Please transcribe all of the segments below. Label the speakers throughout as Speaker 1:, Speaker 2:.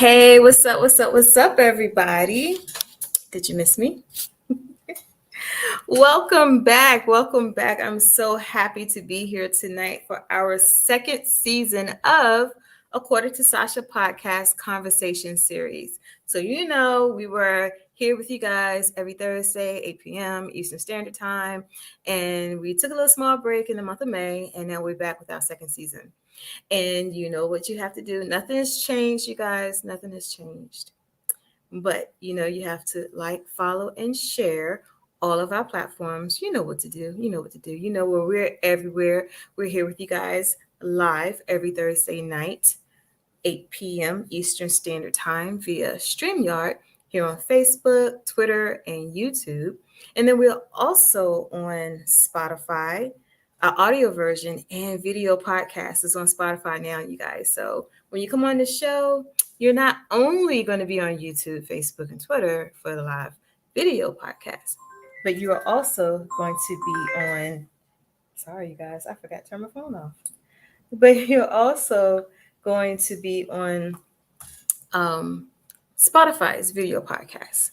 Speaker 1: Hey, what's up? What's up, everybody? Did you miss me? Welcome back. I'm so happy to be here tonight for our second season of According to Sacha Podcast Conversation Series. So, we were here with you guys every Thursday, 8 p.m. Eastern Standard Time. And we took a little small break in the month of May. And now we're back with our second season. And you know what you have to do. Nothing has changed, you guys. Nothing has changed. But you have to like, follow, and share all of our platforms. You know what to do. Where we're everywhere. We're here with you guys live every Thursday night, 8 p.m. Eastern Standard Time via StreamYard here on Facebook, Twitter, and YouTube. And then we're also on Spotify. Our audio version and video podcast is on Spotify now, you guys. So when you come on the show, you're not only going to be on YouTube, Facebook, and Twitter for the live video podcast, but you are also going to be on, sorry, you guys, I forgot to turn my phone off. But you're also going to be on Spotify's video podcast.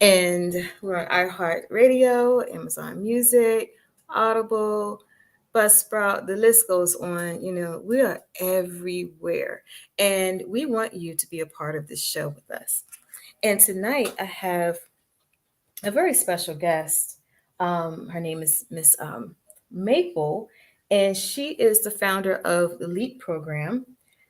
Speaker 1: And we're on iHeartRadio, Amazon Music, Audible, Buzzsprout, the list goes on. We are everywhere. And we want you to be a part of this show with us. And tonight I have a very special guest. Her name is Miss Maple, and she is the founder of the LEAP program.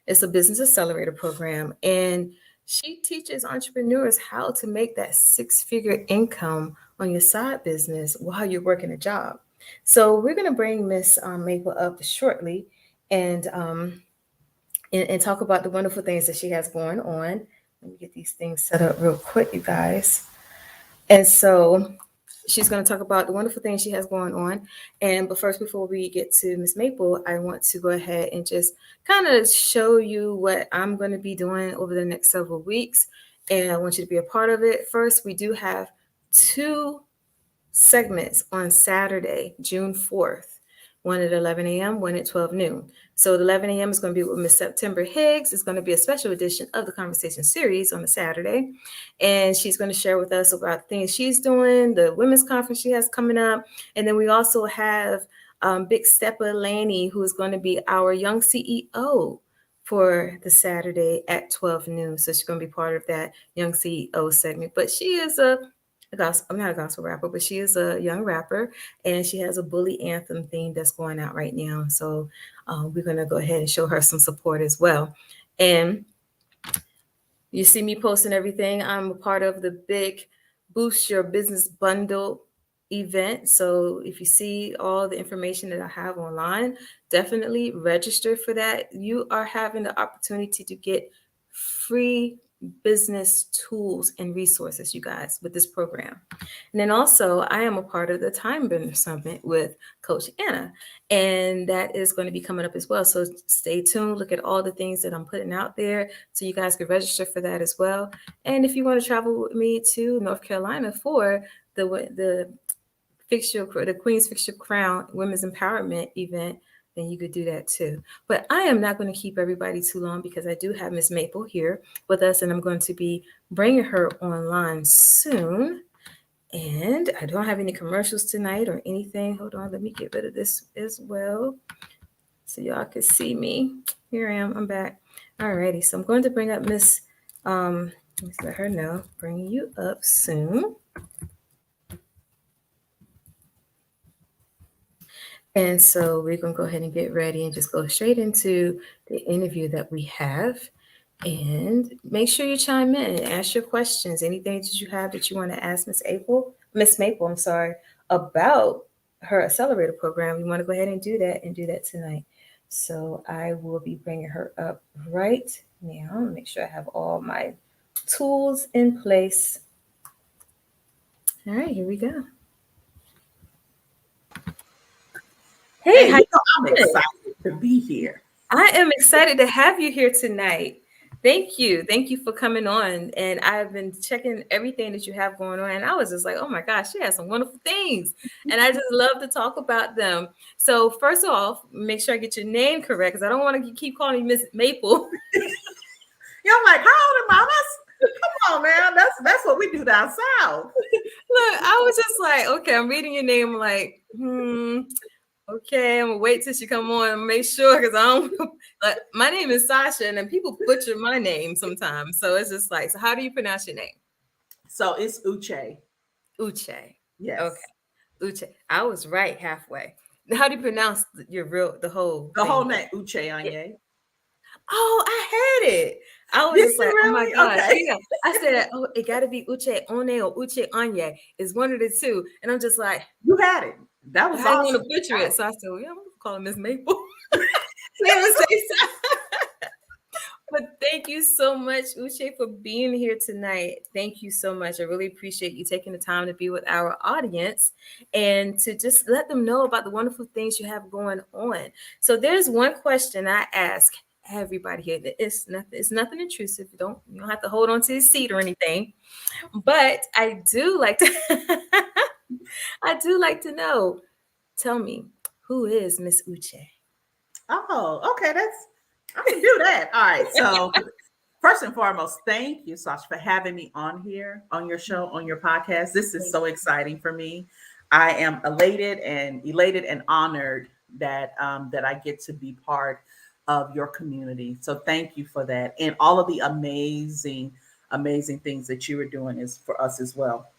Speaker 1: It's a business accelerator program, and she teaches entrepreneurs how to make that six-figure income on your side business while you're working a job. So we're going to bring Miss Maple up shortly and talk about the wonderful things that she has going on. Let me get these things set up real quick, you guys. And so she's going to talk about the wonderful things she has going on. But first, before we get to Miss Maple, I want to go ahead and just kind of show you what I'm going to be doing over the next several weeks. And I want you to be a part of it. First, we do have 2 segments on Saturday, June 4th, one at 11 a.m., one at 12 noon. So the 11 a.m. is going to be with Miss September Higgs. It's going to be a special edition of the Conversation Series on a Saturday. And she's going to share with us about things she's doing, the women's conference she has coming up. And then we also have Big Steppa Laney, who is going to be our young CEO for the Saturday at 12 noon. So she's going to be part of that young CEO segment. But she is I'm not a gospel rapper, but she is a young rapper, and she has a bully anthem theme that's going out right now. So we're going to go ahead and show her some support as well. And you see me posting everything. I'm a part of the big Boost Your Business Bundle event. So if you see all the information that I have online, definitely register for that. You are having the opportunity to get free business tools and resources, you guys, with this program. And then also I am a part of the Time Bender Summit with Coach Anna, and that is going to be coming up as well. So stay tuned, look at all the things that I'm putting out there so you guys can register for that as well. And if you want to travel with me to North Carolina for the Queen's Fix Your Crown Women's Empowerment event, then you could do that too. But I am not going to keep everybody too long because I do have Miss Maple here with us, and I'm going to be bringing her online soon. And I don't have any commercials tonight or anything. Hold on, let me get rid of this as well so y'all can see me. Here I am. I'm back. Alrighty, so I'm going to bring up Miss. Let me let her know. Bringing you up soon. And so we're going to go ahead and get ready and just go straight into the interview that we have. And make sure you chime in and ask your questions. Anything that you have that you want to ask Miss Maple, about her accelerator program, we want to go ahead and do that tonight. So I will be bringing her up right now. Make sure I have all my tools in place. All right, here we go. Hey,
Speaker 2: I'm excited to be here.
Speaker 1: I am excited to have you here tonight. Thank you. Thank you for coming on. And I've been checking everything that you have going on. And I was just like, oh my gosh, she has some wonderful things. And I just love to talk about them. So first off, make sure I get your name correct because I don't want to keep calling you Miss Maple.
Speaker 2: Yeah, I'm like, how old am I? Come on, man. That's what we do down south.
Speaker 1: Look, I was just like, okay, I'm reading your name. I'm like, okay, I'm gonna wait till she come on and make sure because I don't. Like, my name is Sacha, and then people butcher my name sometimes. So it's just like, so how do you pronounce your name?
Speaker 2: So it's Uche.
Speaker 1: Uche. Okay,
Speaker 2: Yes.
Speaker 1: Uche. I was right halfway. How do you pronounce the whole
Speaker 2: The whole
Speaker 1: thing?
Speaker 2: name
Speaker 1: Yeah.
Speaker 2: Ucheonye.
Speaker 1: Oh, I had it. I was
Speaker 2: Did
Speaker 1: just
Speaker 2: you
Speaker 1: like, oh my
Speaker 2: really?
Speaker 1: gosh.
Speaker 2: Okay.
Speaker 1: Yeah. I said, oh, it got to be Uche One or Uche Anye. It's one of the two. And I'm just like,
Speaker 2: You had it. That
Speaker 1: I
Speaker 2: was
Speaker 1: didn't want to
Speaker 2: awesome.
Speaker 1: butcher
Speaker 2: Got
Speaker 1: it.
Speaker 2: it.
Speaker 1: So I said, well, yeah, I'm going to call her Miss Maple. Same mistake. But thank you so much, Uche, for being here tonight. Thank you so much. I really appreciate you taking the time to be with our audience and to just let them know about the wonderful things you have going on. So there's one question I ask everybody here that it's nothing intrusive. You don't have to hold on to your seat or anything. But I do like to I do like to know. Tell me, who is Miss Uche?
Speaker 2: Oh, okay. I can do that. All right. So first and foremost, thank you, Sasha, for having me on here, on your show, on your podcast. This is so exciting for me. I am elated and honored that I get to be part of your community. So thank you for that, and all of the amazing things that you are doing is for us as well.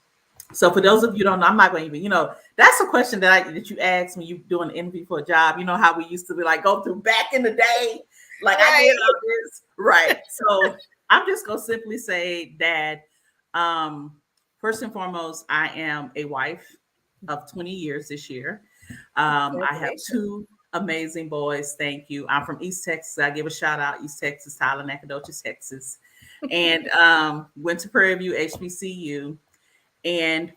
Speaker 2: So for those of you who don't know, I'm not going to even, that's a question that you asked me, you doing an interview for a job. You know how we used to be like, go through back in the day, like I did
Speaker 1: Right.
Speaker 2: all this. Right. So I'm just going to simply say that, um, first and foremost, I am a wife of 20 years this year. I have
Speaker 1: Congratulations.
Speaker 2: two amazing boys. Thank you. I'm from East Texas. I give a shout out, East Texas, Tyler, Nacogdoches, Texas. And went to Prairie View HBCU. And,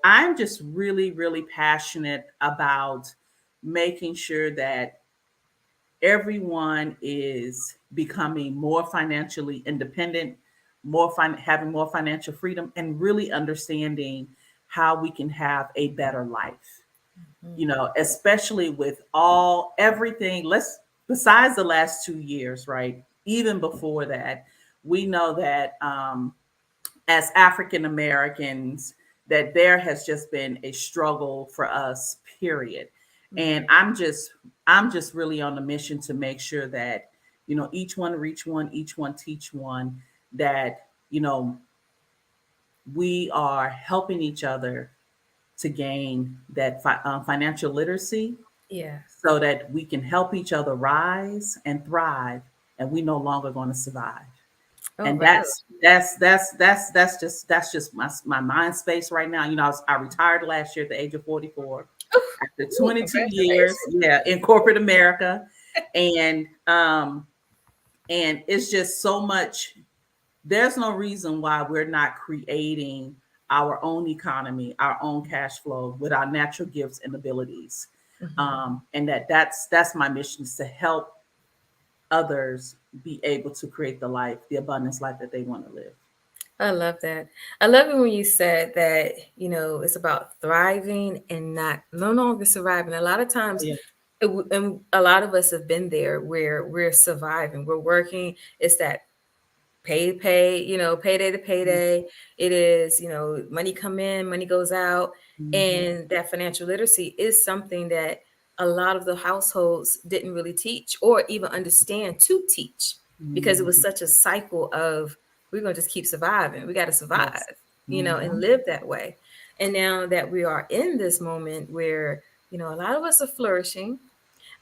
Speaker 2: I'm just really passionate about making sure that everyone is becoming more financially independent, having more financial freedom, and really understanding how we can have a better life. Especially with everything, besides the last 2 years, right? Even before that, we know that as African Americans, that there has just been a struggle for us, period. And I'm just really on a mission to make sure that, each one reach one, each one teach one, that, we are helping each other to gain that financial literacy
Speaker 1: Yeah.
Speaker 2: so that we can help each other rise and thrive, and we no longer going to survive.
Speaker 1: Oh,
Speaker 2: And
Speaker 1: wow.
Speaker 2: that's just my mind space right now. I retired last year at the age of 44 after
Speaker 1: Ooh,
Speaker 2: 22 years,
Speaker 1: congratulations.
Speaker 2: yeah, in corporate America. And it's just so much. There's no reason why we're not creating our own economy, our own cash flow with our natural gifts and abilities.
Speaker 1: Mhm.
Speaker 2: And that's my mission, is to help others be able to create the abundance life that they want to live.
Speaker 1: I love that. I love it when you said that, it's about thriving and not no longer surviving. A lot of times,
Speaker 2: Yeah.
Speaker 1: and a lot of us have been there where we're surviving, we're working. It's that pay, payday to payday. It is, money come in, money goes out.
Speaker 2: Mhm.
Speaker 1: And that financial literacy is something that a lot of the households didn't really teach or even understand to teach because it was
Speaker 2: Mhm.
Speaker 1: such a cycle of we're going to just keep surviving. We got to survive,
Speaker 2: Yes.
Speaker 1: and
Speaker 2: Mhm.
Speaker 1: live that way. And now that we are in this moment where, a lot of us are flourishing,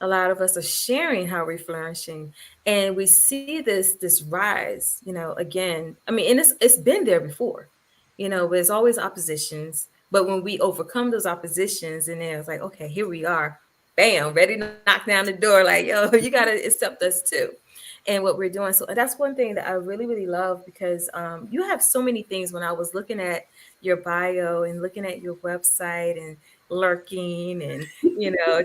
Speaker 1: a lot of us are sharing how we're flourishing, and we see this rise, again. I mean, and it's been there before, but it's always oppositions. But when we overcome those oppositions, and then it's like, okay, here we are, bam, ready to knock down the door, like, yo, you got to accept us too, and what we're doing. So that's one thing that I really love, because you have so many things. When I was looking at your bio and looking at your website and lurking and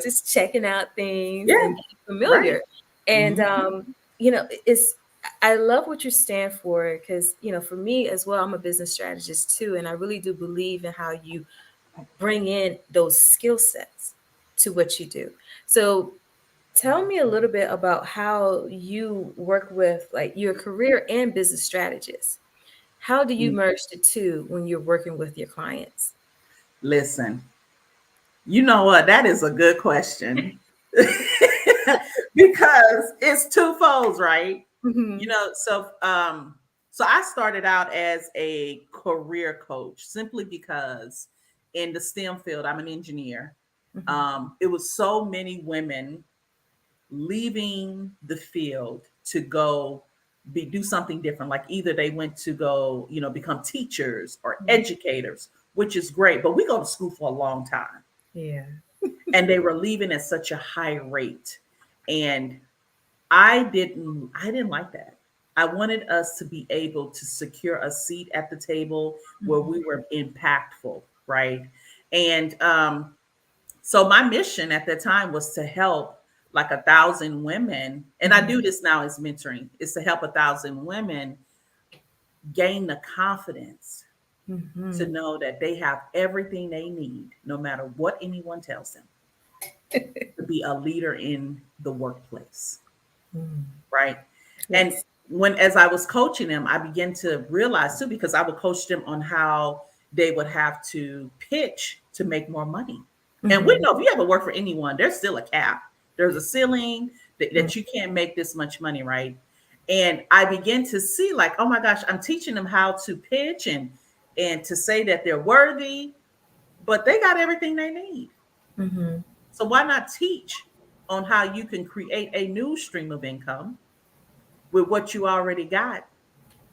Speaker 1: just checking out things
Speaker 2: Yeah.
Speaker 1: and getting
Speaker 2: Right.
Speaker 1: familiar. And
Speaker 2: Mhm.
Speaker 1: it's I love what you stand for, because for me as well, I'm a business strategist too, and I really do believe in how you bring in those skill sets to what you do. So Tell me a little bit about how you work with like your career and business strategist. How do you
Speaker 2: Mm,
Speaker 1: merge the two when you're working with your clients?
Speaker 2: listen, you know what? That is a good question. Because it's twofolds, right? You
Speaker 1: Hmm.
Speaker 2: know, so I started out as a career coach simply because in the STEM field, I'm an engineer.
Speaker 1: Hmm.
Speaker 2: It was so many women leaving the field to go do something different. Like either they went to go, become teachers or educators, which is great, but we go to school for a long time.
Speaker 1: Yeah.
Speaker 2: And they were leaving at such a high rate. And I didn't like that. I wanted us to be able to secure a seat at the table where
Speaker 1: Mhm.
Speaker 2: we were impactful, right? And so my mission at that time was to help like 1,000 women, and I do
Speaker 1: Mhm.
Speaker 2: this now as mentoring, is to help 1,000 women gain the confidence to
Speaker 1: Mhm.
Speaker 2: know that they have everything they need, no matter what anyone tells them, to be a leader in the workplace,
Speaker 1: Mm.
Speaker 2: right? And
Speaker 1: Yes.
Speaker 2: as I was coaching them, I began to realize too, because I would coach them on how they would have to pitch to make more money. And we
Speaker 1: Mhm.
Speaker 2: know if you ever work for anyone, there's still a cap. There's a ceiling
Speaker 1: Mm.
Speaker 2: that you can't make this much money, right? And I began to see like, oh my gosh, I'm teaching them how to pitch and to say that they're worthy, but they got everything they need.
Speaker 1: Mhm.
Speaker 2: So why not teach on how you can create a new stream of income with what you already got,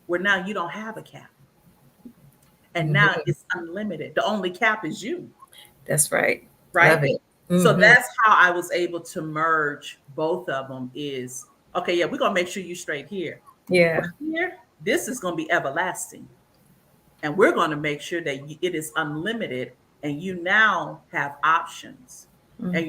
Speaker 2: where now you don't have a cap and now
Speaker 1: Mhm.
Speaker 2: it's unlimited. The only cap is you,
Speaker 1: That's right. Love
Speaker 2: right?
Speaker 1: it.
Speaker 2: So
Speaker 1: Mhm.
Speaker 2: that's how I was able to merge both of them is okay, yeah, we're gonna make sure you straight here. But
Speaker 1: Yeah.
Speaker 2: here, this is gonna be everlasting. And we're gonna make sure that it is unlimited and you now have options. And
Speaker 1: Mhm.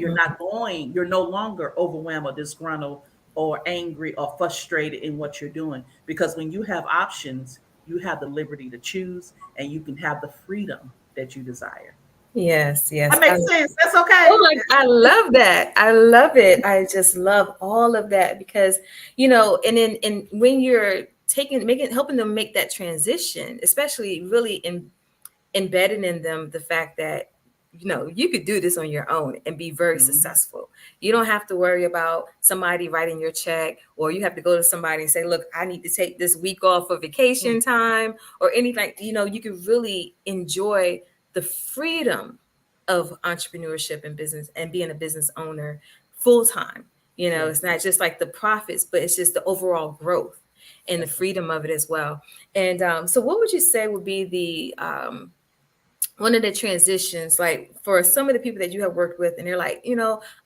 Speaker 2: you're no longer overwhelmed or disgruntled or angry or frustrated in what you're doing. Because when you have options, you have the liberty to choose and you can have the freedom that you desire.
Speaker 1: Yes. Yes.
Speaker 2: That makes sense. That's okay.
Speaker 1: Oh my, I love that. I love it. I just love all of that because, and when you're helping them make that transition, especially really embedding in them the fact that you could do this on your own and be very
Speaker 2: Mhm.
Speaker 1: successful. You don't have to worry about somebody writing your check, or you have to go to somebody and say, look, I need to take this week off for vacation time or anything. You can really enjoy the freedom of entrepreneurship and business and being a business owner full time.
Speaker 2: Yeah,
Speaker 1: It's not just like the profits, but it's just the overall growth and the
Speaker 2: that's
Speaker 1: freedom of it as well. And so what would you say would be the one of the transitions, like for some of the people that you have worked with, and they're like,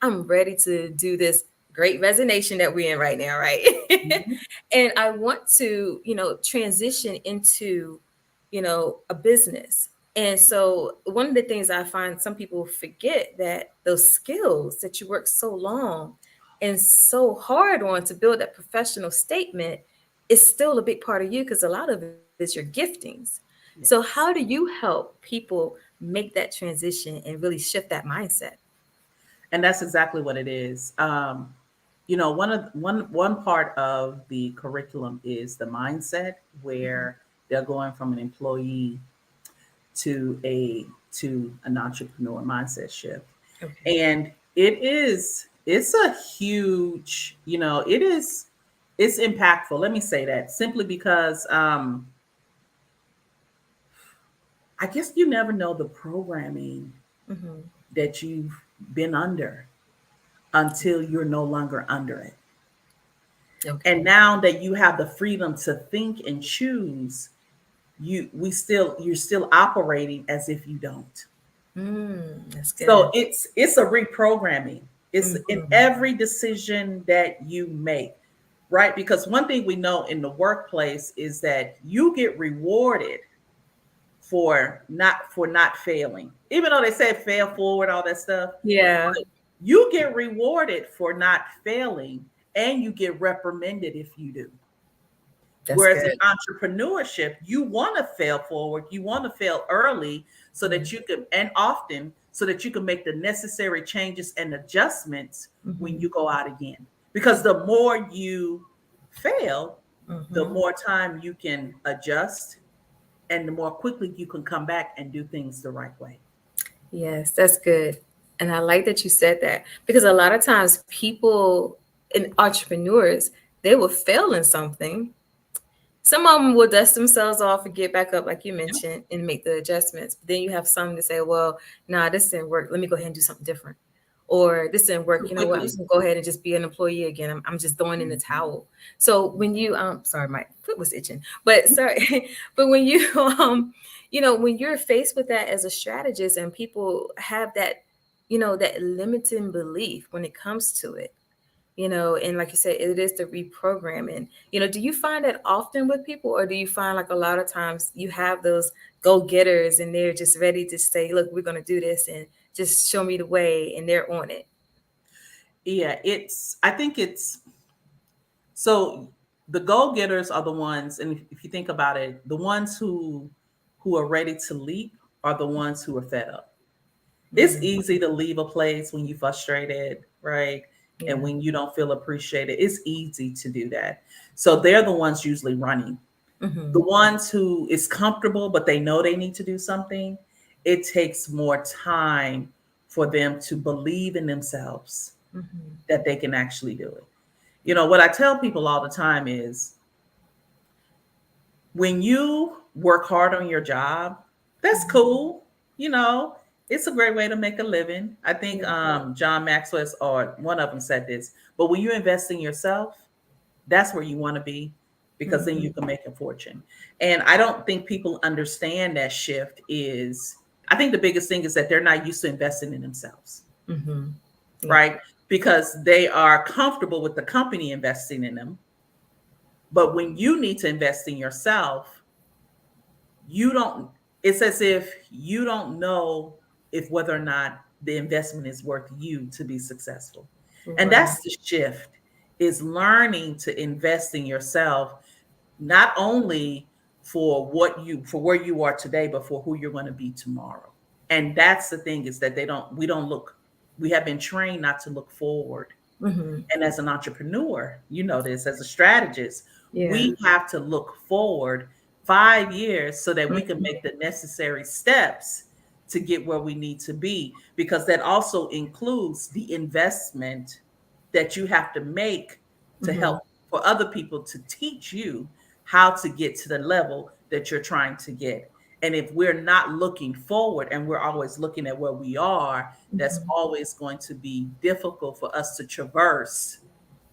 Speaker 1: I'm ready to do this great resignation that we're in right now, right?
Speaker 2: mhm.
Speaker 1: And I want to, transition into, a business. And so one of the things I find some people forget that those skills that you work so long and so hard on to build that professional statement is still a big part of you because a lot of it is your giftings. So how do
Speaker 2: Yes.
Speaker 1: you help people make that transition and really shift that mindset?
Speaker 2: And that's exactly what it is. One part of the curriculum is the mindset,
Speaker 1: Mhm.
Speaker 2: where they're going from an employee to an entrepreneur mindset shift.
Speaker 1: Okay.
Speaker 2: And it's a huge, it's impactful. Let me say that simply because I guess you never know the programming
Speaker 1: Hmm.
Speaker 2: that you've been under until you're no longer under it. And
Speaker 1: Okay.
Speaker 2: now that you have the freedom to think and choose, you're still operating as if you don't.
Speaker 1: That's
Speaker 2: So
Speaker 1: good.
Speaker 2: it's a reprogramming. It's in
Speaker 1: Hmm.
Speaker 2: every decision that you make, right? Because one thing we know in the workplace is that you get rewarded for not failing. Even though they say fail forward, all that stuff,
Speaker 1: Yeah.
Speaker 2: you get rewarded for not failing and you get reprimanded if you do.
Speaker 1: That's
Speaker 2: Whereas in
Speaker 1: good.
Speaker 2: entrepreneurship, you want to fail forward, you want to fail early so that you can, and often, so that you can make the necessary changes and adjustments when
Speaker 1: Mm-hmm.
Speaker 2: you go out again. Because the more you fail, the
Speaker 1: Mm-hmm.
Speaker 2: more time you can adjust and the more quickly you can come back and do things the right way.
Speaker 1: Yes, that's good. And I like that you said that because a lot of times people and entrepreneurs, they will fail in something. Some of them will dust themselves off and get back up, like you
Speaker 2: Yeah,
Speaker 1: mentioned, and make the adjustments. But then you have some to say, well, nah, this didn't work. Let me go ahead and do something different. Or this didn't work.
Speaker 2: too
Speaker 1: You know what? I'm
Speaker 2: quickly.
Speaker 1: just gonna go ahead and just be an employee again. I'm just throwing in the
Speaker 2: Mhm.
Speaker 1: towel. So when you sorry, my foot was itching. But sorry, but when you when you're faced with that as a strategist and people have that, that limiting belief when it comes to it, and like you said, it is the reprogramming. Do you find that often with people, or do you find like a lot of times you have those go-getters and they're just ready to say, look, we're going to do this and just show me the way, and they're on it?
Speaker 2: Yeah, I think so the goal getters are the ones, and if you think about it, the ones who are ready to leap are the ones who are fed up. It's
Speaker 1: Hmm.
Speaker 2: easy to leave a place when you're frustrated, right? And
Speaker 1: Yeah.
Speaker 2: when you don't feel appreciated, it's easy to do that. So they're the ones usually running. The
Speaker 1: Hmm.
Speaker 2: ones who is comfortable, but they know they need to do something, it takes more time for them to believe in themselves
Speaker 1: Hmm.
Speaker 2: that they can actually do it. What I tell people all the time is when you work hard on your job, that's
Speaker 1: Hmm.
Speaker 2: cool. You know, it's a great way to make a living. I think
Speaker 1: Yeah.
Speaker 2: John Maxwell or one of them said this. But when you invest in yourself, that's where you want to be because then you
Speaker 1: Hmm.
Speaker 2: can make a fortune. And I don't think people understand that shift is. I think the biggest thing is that they're not used to investing in themselves,
Speaker 1: Hmm. Yeah.
Speaker 2: right? Because they are comfortable with the company investing in them. But when you need to invest in yourself, you don't, it's as if you don't know if whether or not the investment is worth you to be successful. And
Speaker 1: Right.
Speaker 2: that's the shift, is learning to invest in yourself, not only for where you are today, but for who you're going to be tomorrow. And that's the thing, is that we don't look, we have been trained not to look forward.
Speaker 1: Hmm.
Speaker 2: And as an entrepreneur, you know this, as a strategist,
Speaker 1: Yeah.
Speaker 2: we have to look forward 5 years so that we can
Speaker 1: Mhm.
Speaker 2: make the necessary steps to get where we need to be, because that also includes the investment that you have to make to help
Speaker 1: Mhm.
Speaker 2: for other people to teach you how to get to the level that you're trying to get. And if we're not looking forward and we're always looking at where we are, that's
Speaker 1: Mhm.
Speaker 2: always going to be difficult for us to traverse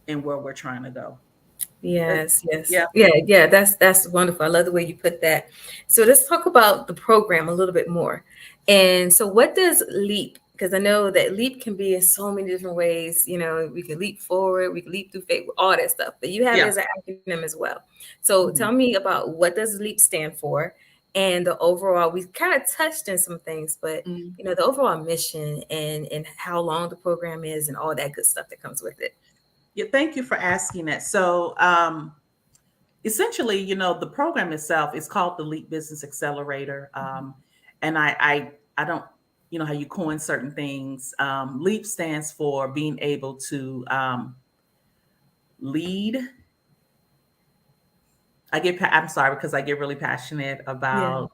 Speaker 2: in where we're trying to go. But
Speaker 1: Yes, yes.
Speaker 2: yeah.
Speaker 1: Yeah, yeah, that's wonderful. I love the way you put that. So let's talk about the program a little bit more. And so what does LEAP? Because I know that LEAP can be in so many different ways. We can leap forward, we can leap through faith, all that stuff. But you have it
Speaker 2: Yeah.
Speaker 1: as an acronym as well. So tell
Speaker 2: Mhm.
Speaker 1: me about what does LEAP stand for and the overall, we kind of touched on some things, but
Speaker 2: Mhm.
Speaker 1: the overall mission and how long the program is and all that good stuff that comes with it.
Speaker 2: Yeah, thank you for asking that. So, essentially, the program itself is called the LEAP Business Accelerator. And I don't, how you coin certain things. LEAP stands for being able to lead. I'm sorry, because I get really passionate
Speaker 1: Yeah.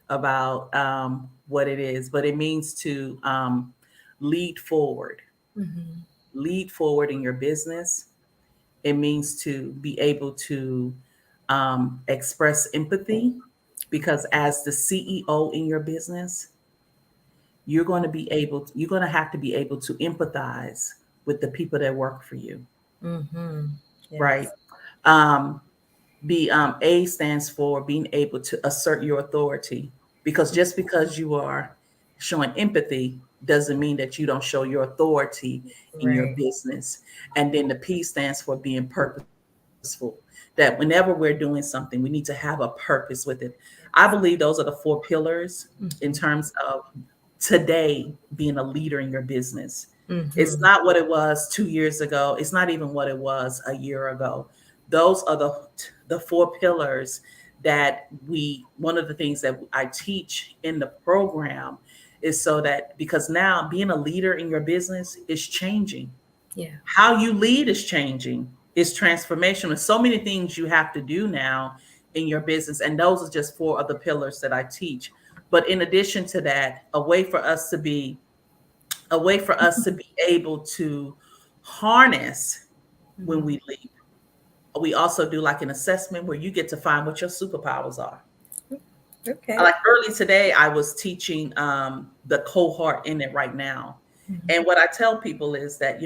Speaker 2: about what it is, but it means to lead forward,
Speaker 1: Hmm.
Speaker 2: lead forward in your business. It means to be able to express empathy, because as the CEO in your business, you're going to have to be able to empathize with the people that work for you,
Speaker 1: Hmm.
Speaker 2: right?
Speaker 1: Yes.
Speaker 2: Um, the A stands for being able to assert your authority, because just because you are showing empathy doesn't mean that you don't show your authority in your
Speaker 1: Right.
Speaker 2: business. And then the P stands for being purposeful, that whenever we're doing something, we need to have a purpose with it. I believe those are the four pillars in
Speaker 1: Hmm.
Speaker 2: terms of today being a leader in your business. It's
Speaker 1: Hmm.
Speaker 2: not what it was 2 years ago. It's not even what it was a year ago. those are the four pillars that one of the things that I teach in the program is so that, because now being a leader in your business is changing.
Speaker 1: Yeah.
Speaker 2: How you lead is changing. It's transformational. There's so many things you have to do now in your business. And those are just four of the pillars that I teach. But in addition to that, a way for us to be able to harness when
Speaker 1: Mhm.
Speaker 2: we lead. We also do like an assessment where you get to find what your superpowers are.
Speaker 1: Okay.
Speaker 2: Like early today, I was teaching the cohort in it right now.
Speaker 1: Mhm.
Speaker 2: And what I tell people is that,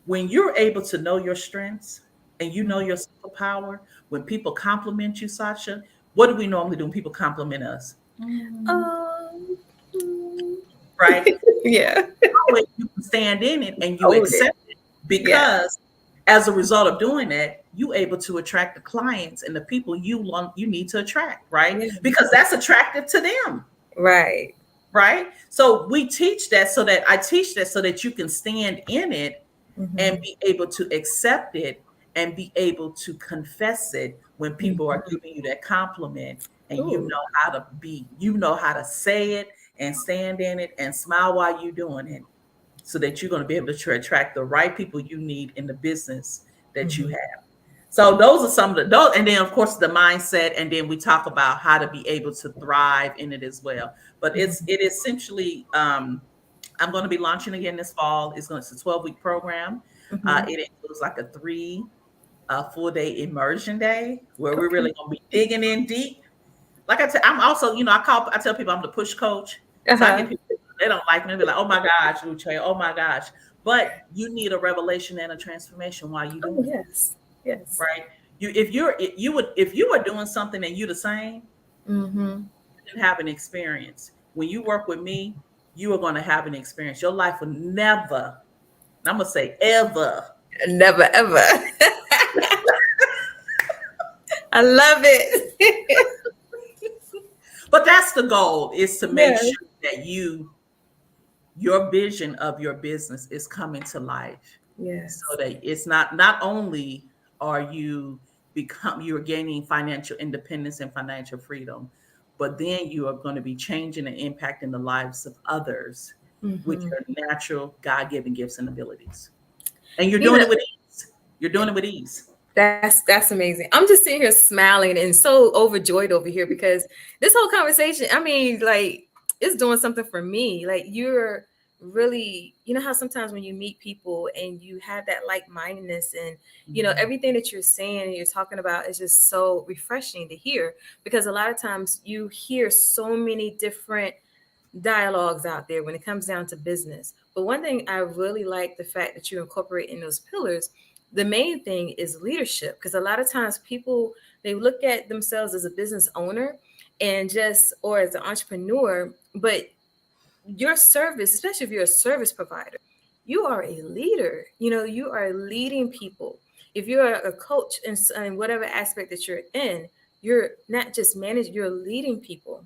Speaker 2: when you're able to know your strengths and you know
Speaker 1: Mhm.
Speaker 2: your superpower, when people compliment you, Sacha, what do we normally do when people compliment us?
Speaker 1: Um, mm,
Speaker 2: Right?
Speaker 1: yeah.
Speaker 2: Way you can stand in it and you
Speaker 1: Hold it.
Speaker 2: accept it,
Speaker 1: Yeah.
Speaker 2: because as a result of doing that, you able to attract the clients and the people you need to attract, right?
Speaker 1: Yeah.
Speaker 2: Because that's attractive to them,
Speaker 1: Right.
Speaker 2: right? So we teach that so that I teach that so that you can stand in it and
Speaker 1: Mhm.
Speaker 2: be able to accept it and be able to confess it when people are
Speaker 1: Mhm.
Speaker 2: giving you that compliment, and
Speaker 1: Ooh.
Speaker 2: you know how to say it and stand in it and smile while you're doing it, so that you're going to be able to attract the right people you need in the business that you
Speaker 1: Mhm.
Speaker 2: have. So those are some of those, and then of course the mindset, and then we talk about how to be able to thrive in it as well. But
Speaker 1: Mhm.
Speaker 2: it essentially, I'm going to be launching again this fall. It's a 12-week program.
Speaker 1: Mhm.
Speaker 2: It includes like a full day immersion day where we're
Speaker 1: Okay.
Speaker 2: really going to be digging in deep. Like I'm also, I tell people I'm the push coach. So I get
Speaker 1: Uh-huh.
Speaker 2: people, they don't like me. They're like, oh my gosh, Uche, oh my gosh. But you need a revelation and a transformation while you're
Speaker 1: Oh,
Speaker 2: doing it,
Speaker 1: yes. Yes.
Speaker 2: right? If you were doing something and you the same,
Speaker 1: Mhm.
Speaker 2: you didn't have an experience. When you work with me, you are going to have an experience. Your life will never, and I'm gonna say ever.
Speaker 1: Never ever. I love it.
Speaker 2: But that's the goal, is to make
Speaker 1: Yes.
Speaker 2: sure that your vision of your business is coming to life, so
Speaker 1: Yes.
Speaker 2: that it's not only are you're gaining financial independence and financial freedom, but then you are going to be changing and impacting the lives of others with
Speaker 1: Mhm.
Speaker 2: your natural God-given gifts and abilities. And you're
Speaker 1: You
Speaker 2: doing
Speaker 1: know,
Speaker 2: it with ease. You're doing it with ease.
Speaker 1: that's amazing. I'm just sitting here smiling and so overjoyed over here because this whole conversation, I mean, like, it's doing something for me. Like, you're really, you know how sometimes when you meet people and you have that like-mindedness, and
Speaker 2: Mhm.
Speaker 1: everything that you're saying and you're talking about is just so refreshing to hear, because a lot of times you hear so many different dialogues out there when it comes down to business. But one thing I really like the fact that you incorporate in those pillars, the main thing is leadership. Because a lot of times people, they look at themselves as a business owner and just, or as an entrepreneur, but your service, especially if you're a service provider, you are a leader. You are leading people. If you're a coach in whatever aspect that you're in, you're not just managing, you're leading people.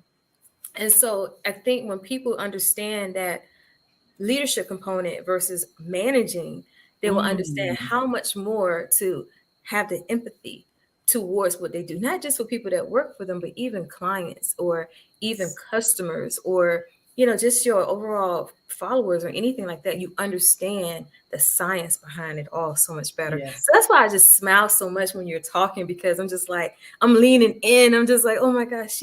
Speaker 1: And so I think when people understand that leadership component versus managing, they will understand
Speaker 2: Mm.
Speaker 1: how much more to have the empathy towards what they do, not just for people that work for them, but even clients or even customers, or just your overall followers or anything like that. You understand the science behind it all so much better.
Speaker 2: Yes.
Speaker 1: So that's why I just smile so much when you're talking, because I'm just like, I'm leaning in. I'm just like, oh my gosh,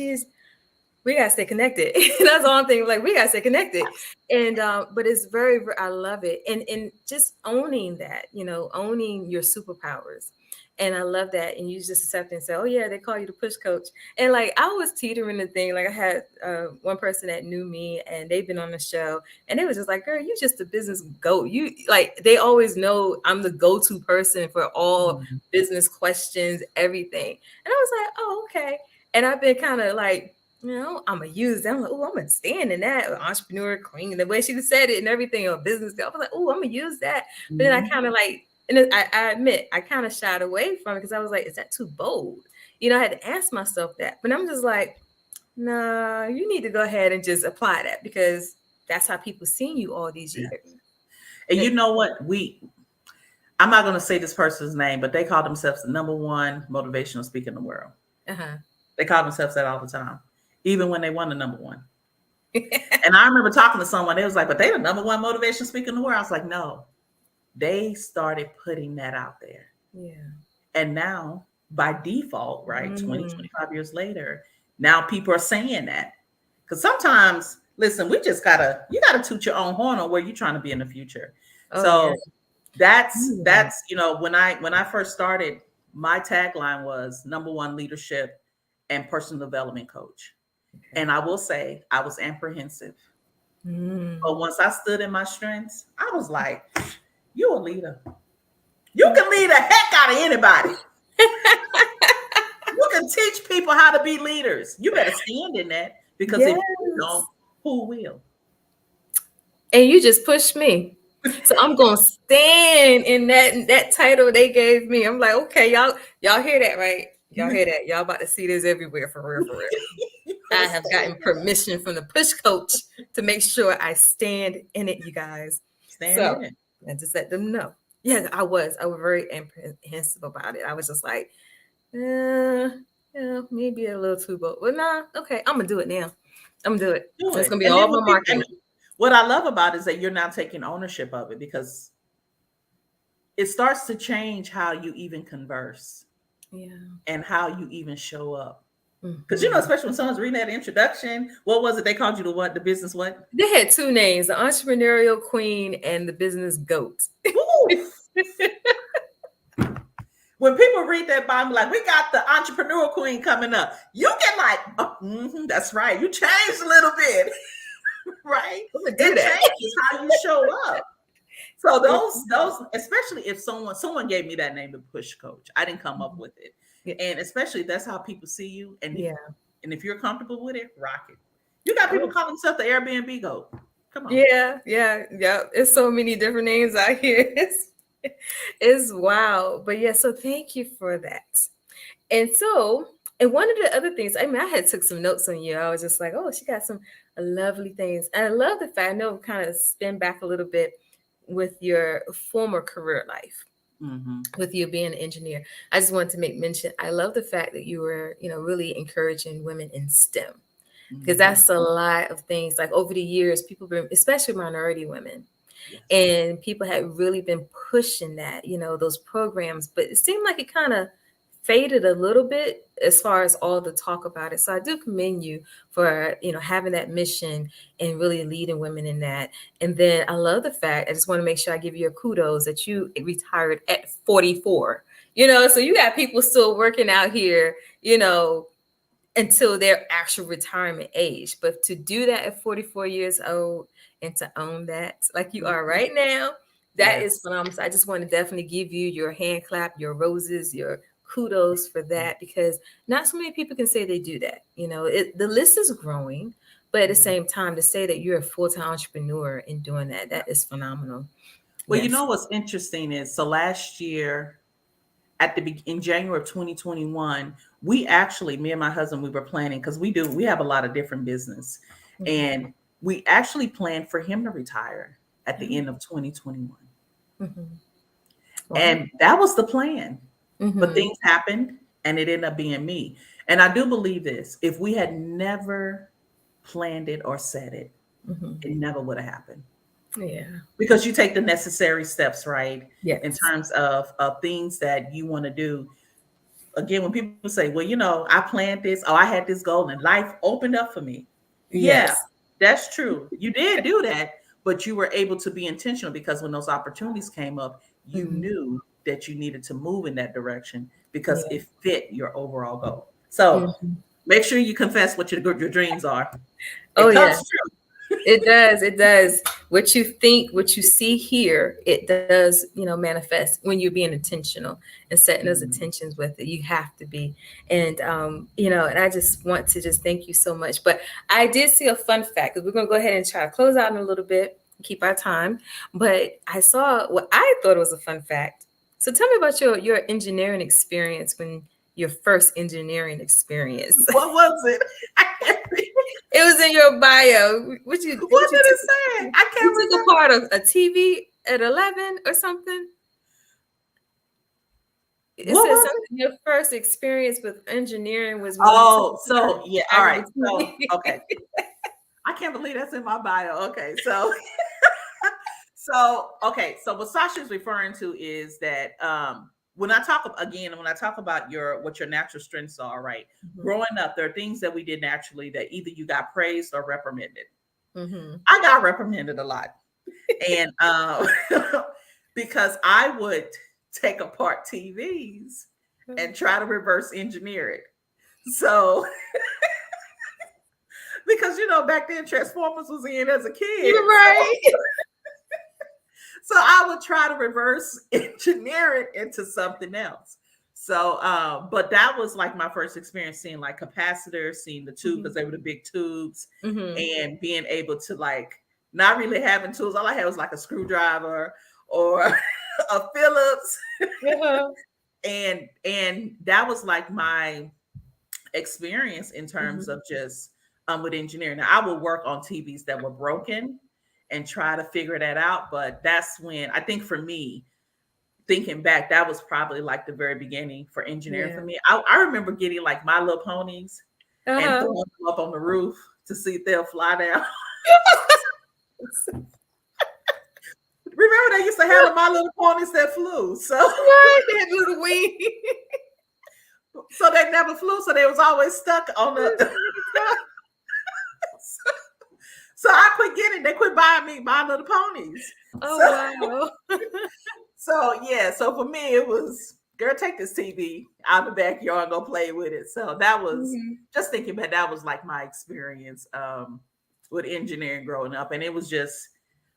Speaker 1: we gotta stay connected. That's all I'm thinking. Like, we gotta stay connected. And but it's I love it. And just owning that, owning your superpowers. And I love that. And you just accept and say, oh yeah, they call you the push coach. And like, I was teetering the thing. Like, I had one person that knew me and they've been on the show, and they was just like, girl, you just a business goat. You, like, they always know I'm the go-to person for all
Speaker 2: Mhm.
Speaker 1: business questions, everything. And I was like, oh, okay. And I've been kind of like, I'm gonna use that. I'm like, oh, I'm gonna stand in that entrepreneur queen, the way she said it and everything, or business. I was like, oh, I'm gonna use that. But then I
Speaker 2: Mhm.
Speaker 1: kind of like, and I admit, I kind of shied away from it because I was like, is that too bold? I had to ask myself that. But I'm just like, nah, you need to go ahead and just apply that, because that's how people seen you all these
Speaker 2: Yeah.
Speaker 1: years.
Speaker 2: And
Speaker 1: And
Speaker 2: you know what? I'm not going to say this person's name, but they call themselves the number one motivational speaker in the world.
Speaker 1: Uh-huh.
Speaker 2: They call themselves that all the time, even when they won the number one. And I remember talking to someone, they was like, but they the number one motivational speaker in the world. I was like, no, they started putting that out there.
Speaker 1: Yeah.
Speaker 2: And now by default, right, 20,
Speaker 1: Mm.
Speaker 2: 25 years later, now people are saying that. Because sometimes, listen, you gotta toot your own horn on where you're trying to be in the future.
Speaker 1: Oh, yeah.
Speaker 2: So that's
Speaker 1: Yeah.
Speaker 2: when I first started, my tagline was number one leadership and personal development coach.
Speaker 1: Okay.
Speaker 2: And I will say I was apprehensive.
Speaker 1: Mm.
Speaker 2: But once I stood in my strengths, I was like, you a leader. You can lead the heck out of anybody. You can teach people how to be leaders. You better stand in that, because if
Speaker 1: Yes.
Speaker 2: you don't, who will?
Speaker 1: And you just pushed me. So I'm gonna stand in that title they gave me. I'm like, okay, y'all hear that, right? Y'all hear that? Y'all about to see this everywhere, for real, for real. I have gotten permission from the push coach to make sure I stand in it, you guys.
Speaker 2: Stand
Speaker 1: So
Speaker 2: in it.
Speaker 1: I just let them know. Yeah, I was very apprehensive about it. I was just like, yeah, maybe a little too bold. Well, nah, okay, I'm gonna do it now. I'm gonna do it.
Speaker 2: Do
Speaker 1: It's
Speaker 2: it.
Speaker 1: gonna be
Speaker 2: And
Speaker 1: all
Speaker 2: then
Speaker 1: my marketing.
Speaker 2: what I love about it is that you're now taking ownership of it, because it starts to change how you even converse
Speaker 1: Yeah.
Speaker 2: and how you even show up. Because
Speaker 1: Mhm.
Speaker 2: especially when someone's reading that introduction, what was it? They called you the what? The business what?
Speaker 1: They had two names, the entrepreneurial queen and the business goat.
Speaker 2: Ooh. When people read that Bible, like, we got the entrepreneurial queen coming up, you get like, oh, that's right. You changed a little bit, right?
Speaker 1: I'm gonna do
Speaker 2: It
Speaker 1: that.
Speaker 2: changes how you show up. So those, especially if someone gave me that name, the push coach, I didn't come up with it.
Speaker 1: Yeah.
Speaker 2: And especially that's how people see you.
Speaker 1: Yeah.
Speaker 2: And if you're comfortable with it, rock it. You got people
Speaker 1: Oh.
Speaker 2: calling themselves the Airbnb goat. Come on.
Speaker 1: Yeah. It's so many different names out here. It's wow. But yeah, so thank you for that. And one of the other things, I mean, I had took some notes on you. I was just like, oh, she got some lovely things. And I love the fact, I know, kind of spin back a little bit with your former career life,
Speaker 2: Mm-hmm.
Speaker 1: with you being an engineer. I just wanted to make mention, I love the fact that you were, really encouraging women in STEM, because
Speaker 2: Mm-hmm.
Speaker 1: that's a lot of things. Like over the years, people been, especially minority women,
Speaker 2: Yes.
Speaker 1: and people had really been pushing that, those programs, but it seemed like it kind of faded a little bit as far as all the talk about it. So I do commend you for, having that mission and really leading women in that. And then I love the fact, I just want to make sure I give you a kudos that you retired at 44, so you got people still working out here, until their actual retirement age. But to do that at 44 years old and to own that like you are right now, that is
Speaker 2: Yes.
Speaker 1: phenomenal. So I just want to definitely give you your hand clap, your roses, your kudos for that, because not so many people can say they do that. The list is growing, but at the same time, to say that you're a full-time entrepreneur in doing that, that is phenomenal.
Speaker 2: Well,
Speaker 1: Yes.
Speaker 2: what's interesting is, so last year, in January of 2021, me and my husband, we were planning, because we have a lot of different business, and we actually planned for him to retire at the end of 2021.
Speaker 1: Mm-hmm. Wow.
Speaker 2: And that was the plan. But
Speaker 1: Mm-hmm.
Speaker 2: things happened and it ended up being me. And I do believe this: if we had never planned it or said it,
Speaker 1: Mm-hmm.
Speaker 2: it never would have happened.
Speaker 1: Yeah.
Speaker 2: Because you take the necessary steps, right?
Speaker 1: Yes.
Speaker 2: In terms of things that you want to do. Again, when people say, well, I planned this, or I had this goal and life opened up for me. Yeah,
Speaker 1: Yes.
Speaker 2: that's true. You did do that, but you were able to be intentional, because when those opportunities came up, you
Speaker 1: Mm-hmm.
Speaker 2: knew that you needed to move in that direction because
Speaker 1: Yeah.
Speaker 2: it fit your overall goal. So
Speaker 1: Mm-hmm.
Speaker 2: make sure you confess what your dreams are.
Speaker 1: Oh,
Speaker 2: It
Speaker 1: yeah.
Speaker 2: comes true.
Speaker 1: It does. It does. What you think, what you see here, it does, manifest when you're being intentional and setting those intentions with it. You have to be. And, and I just want to just thank you so much. But I did see a fun fact, because we're going to go ahead and try to close out in a little bit, keep our time. But I saw what I thought was a fun fact. So tell me about your engineering experience, when your first engineering experience.
Speaker 2: What was it?
Speaker 1: It was in your bio.
Speaker 2: What did it say? I
Speaker 1: You
Speaker 2: can't
Speaker 1: took a
Speaker 2: remember.
Speaker 1: part of a TV at 11 or something? It
Speaker 2: What
Speaker 1: says
Speaker 2: was it?
Speaker 1: something. Your first experience with engineering was when you took
Speaker 2: Oh, so yeah. All
Speaker 1: back
Speaker 2: right.
Speaker 1: on
Speaker 2: So
Speaker 1: TV.
Speaker 2: okay. I can't believe that's in my bio. Okay. So so okay. So what Sasha's referring to is that when I talk again, when I talk about your what your natural strengths are, right?
Speaker 1: Mhm.
Speaker 2: Growing up, there are things that we did naturally that either you got praised or reprimanded.
Speaker 1: Mhm.
Speaker 2: I got reprimanded a lot. And because I would take apart TVs and try to reverse engineer it. So because back then Transformers was in as a
Speaker 1: You're
Speaker 2: kid.
Speaker 1: right.
Speaker 2: So I would try to reverse engineer it into something else. So but that was like my first experience seeing like capacitors, seeing the tube because
Speaker 1: Mhm.
Speaker 2: they were the big tubes,
Speaker 1: Mhm.
Speaker 2: and being able to like not really having tools. All I had was like a screwdriver or a Phillips,
Speaker 1: Uh-huh.
Speaker 2: and that was like my experience in terms
Speaker 1: Mhm.
Speaker 2: of just with engineering. Now, I would work on TVs that were broken and try to figure that out. But that's when I think for me, thinking back, that was probably like the very beginning for engineering for
Speaker 1: Yeah.
Speaker 2: me. I remember getting like My Little Ponies and
Speaker 1: Uh-huh.
Speaker 2: throwing them up on the roof to see if they'll fly down. Remember they used to have the My Little Ponies that flew. So
Speaker 1: Right, that little wing.
Speaker 2: so they never flew, so they was always stuck on the so I quit getting they quit buying me My Little Ponies.
Speaker 1: Oh,
Speaker 2: So
Speaker 1: wow.
Speaker 2: so yeah, so for me it was girl, take this TV out the backyard and go play with it. So that was
Speaker 1: Mhm.
Speaker 2: just thinking back, that was like my experience with engineering growing up. And it was just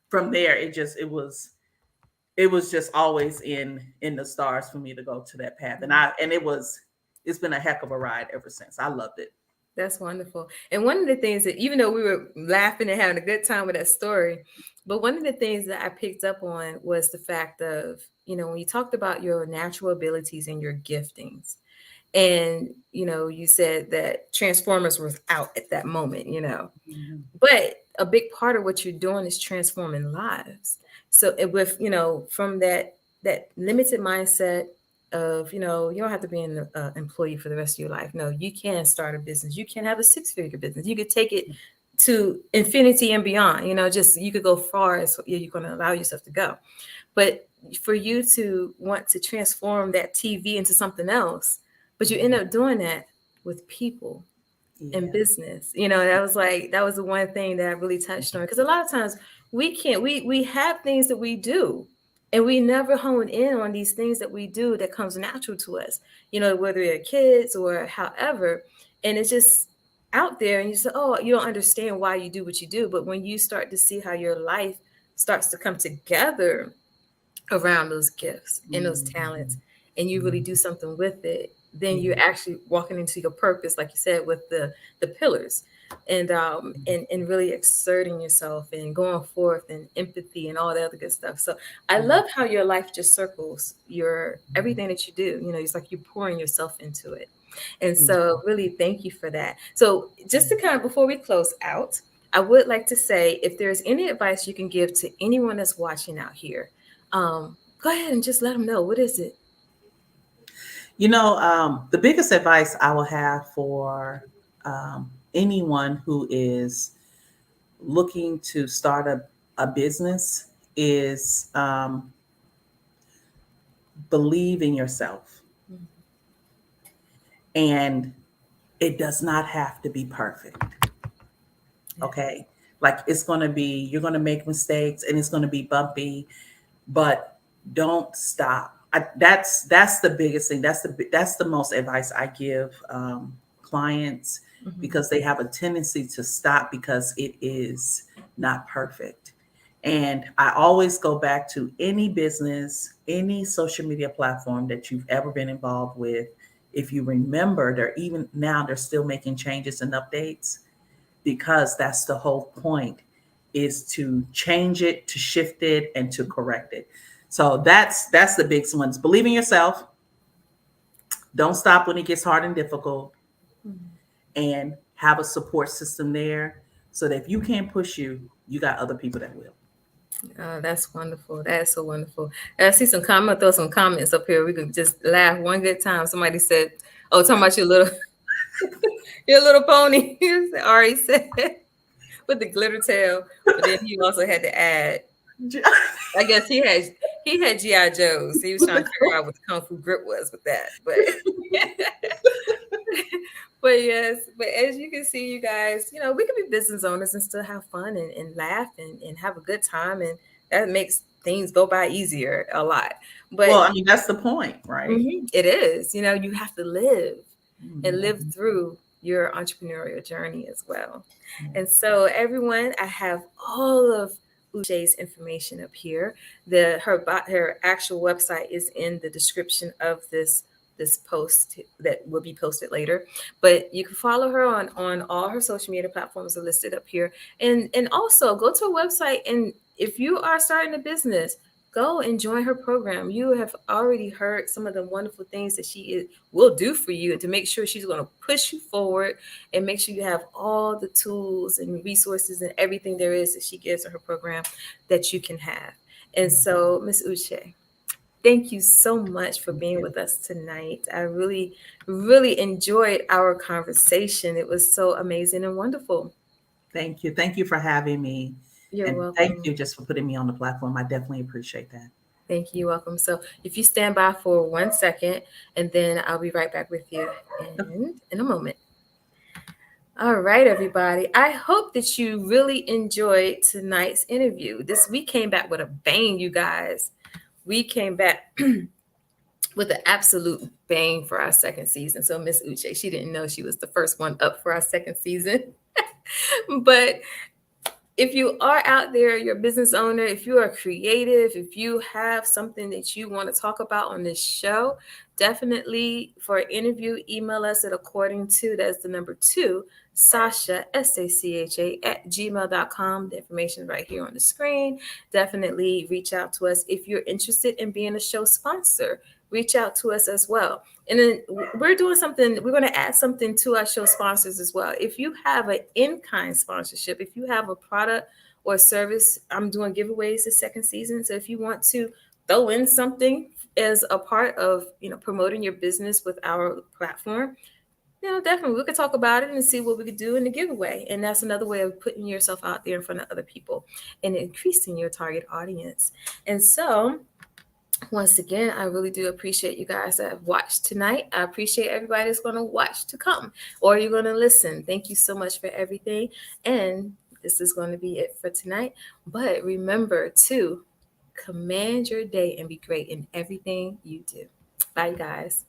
Speaker 2: from there, it was just always in the stars for me to go to that path. And it's been a heck of a ride ever since. I loved it.
Speaker 1: That's wonderful. And one of the things that, even though we were laughing and having a good time with that story, but one of the things that I picked up on was the fact of, when you talked about your natural abilities and your giftings, and, you said that Transformers was out at that moment,
Speaker 2: Mhm.
Speaker 1: but a big part of what you're doing is transforming lives. So with from that limited mindset of you don't have to be an employee for the rest of your life. No, you can start a business. You can have a six-figure business. You could take it to infinity and beyond. Just you could go far as you're going to allow yourself to go. But for you to want to transform that TV into something else, but you end up doing that with people in
Speaker 2: Yeah.
Speaker 1: business. That was the one thing that I really touched on, because a lot of times we have things that we do and we never hone in on these things that we do that comes natural to us, whether they're kids or however, and it's just out there and you say, oh, you don't understand why you do what you do. But when you start to see how your life starts to come together around those gifts and those talents,
Speaker 2: Mhm.
Speaker 1: and you really do something with it, then
Speaker 2: Yeah.
Speaker 1: you're actually walking into your purpose, like you said, with the pillars, and really exerting yourself and going forth and empathy and all that other good stuff. So I
Speaker 2: Yeah.
Speaker 1: love how your life just circles your everything that you do. It's like you're pouring yourself into it. And
Speaker 2: Yeah.
Speaker 1: so really thank you for that. So just to kind of, before we close out, I would like to say, if there's any advice you can give to anyone that's watching out here, go ahead and just let them know. What is it?
Speaker 2: The biggest advice I will have for anyone who is looking to start a business is believe in yourself.
Speaker 1: Mhm.
Speaker 2: And it does not have to be perfect.
Speaker 1: Yes.
Speaker 2: Okay. Like you're going to make mistakes and it's going to be bumpy, but don't stop. That's the biggest thing. That's the most advice I give clients,
Speaker 1: Mhm.
Speaker 2: because they have a tendency to stop because it is not perfect. And I always go back to any business, any social media platform that you've ever been involved with. If you remember, they're still making changes and updates, because that's the whole point, is to change it, to shift it, and to correct it. So that's the big ones. Believe in yourself. Don't stop when it gets hard and difficult,
Speaker 1: Mhm.
Speaker 2: and have a support system there, so that if you can't push you, you got other people that will.
Speaker 1: Oh, that's wonderful. That's so wonderful. I see some comment. Throw some comments up here. We could just laugh one good time. Somebody said, "Oh, talking about your little, your little pony." Ari said with the glitter tail, but then he also had to add. I guess he had GI Joes. He was
Speaker 2: With
Speaker 1: trying
Speaker 2: the
Speaker 1: to figure out what the kung fu grip was with that, but but yes, but as you can see, you guys, we can be business owners and still have fun and laugh and have a good time, and that makes things go by easier a lot.
Speaker 2: well,
Speaker 1: But
Speaker 2: I mean, that's the point, right?
Speaker 1: it is, you have to live and live
Speaker 2: Mhm.
Speaker 1: through your entrepreneurial journey as well. And so, everyone, I have all of Uche's information up here. Her actual website is in the description of this post that will be posted later. But you can follow her on all her social media platforms are listed up here, and also go to her website. And if you are starting a business, go and join her program. You have already heard some of the wonderful things that will do for you, and to make sure she's going to push you forward and make sure you have all the tools and resources and everything there is that she gives in her program that you can have. And so, Miss Uche, thank you so much for
Speaker 2: Thank
Speaker 1: being
Speaker 2: you.
Speaker 1: with us tonight. I really, really enjoyed our conversation. It was so amazing and wonderful.
Speaker 2: Thank you. Thank you for having me.
Speaker 1: You're
Speaker 2: And thank
Speaker 1: welcome.
Speaker 2: you just for putting me on the platform. I definitely appreciate that.
Speaker 1: Thank you. You're welcome. So if you stand by for 1 second, and then I'll be right back with you in a moment. All right, everybody. I hope that you really enjoyed tonight's interview. We came back with a bang, you guys. We came back with an absolute bang for our second season. So Miss Uche, she didn't know she was the first one up for our second season. But if you are out there, you're a business owner, if you are creative, if you have something that you want to talk about on this show, definitely for an interview, email us at according to, that's the number two, Sacha, SACHA, at gmail.com. The information is right here on the screen. Definitely reach out to us if you're interested in being a show sponsor. Reach out to us as well. And then we're doing something, we're going to add something to our show sponsors as well. If you have an in-kind sponsorship, if you have a product or a service, I'm doing giveaways this second season. So if you want to throw in something as a part of, promoting your business with our platform, definitely we could talk about it and see what we could do in the giveaway. And that's another way of putting yourself out there in front of other people and increasing your target audience. And so, once again, I really do appreciate you guys that have watched tonight. I appreciate everybody that's going to watch to come, or you're going to listen. Thank you so much for everything. And this is going to be it for tonight. But remember to command your day and be great in everything you do. Bye, guys.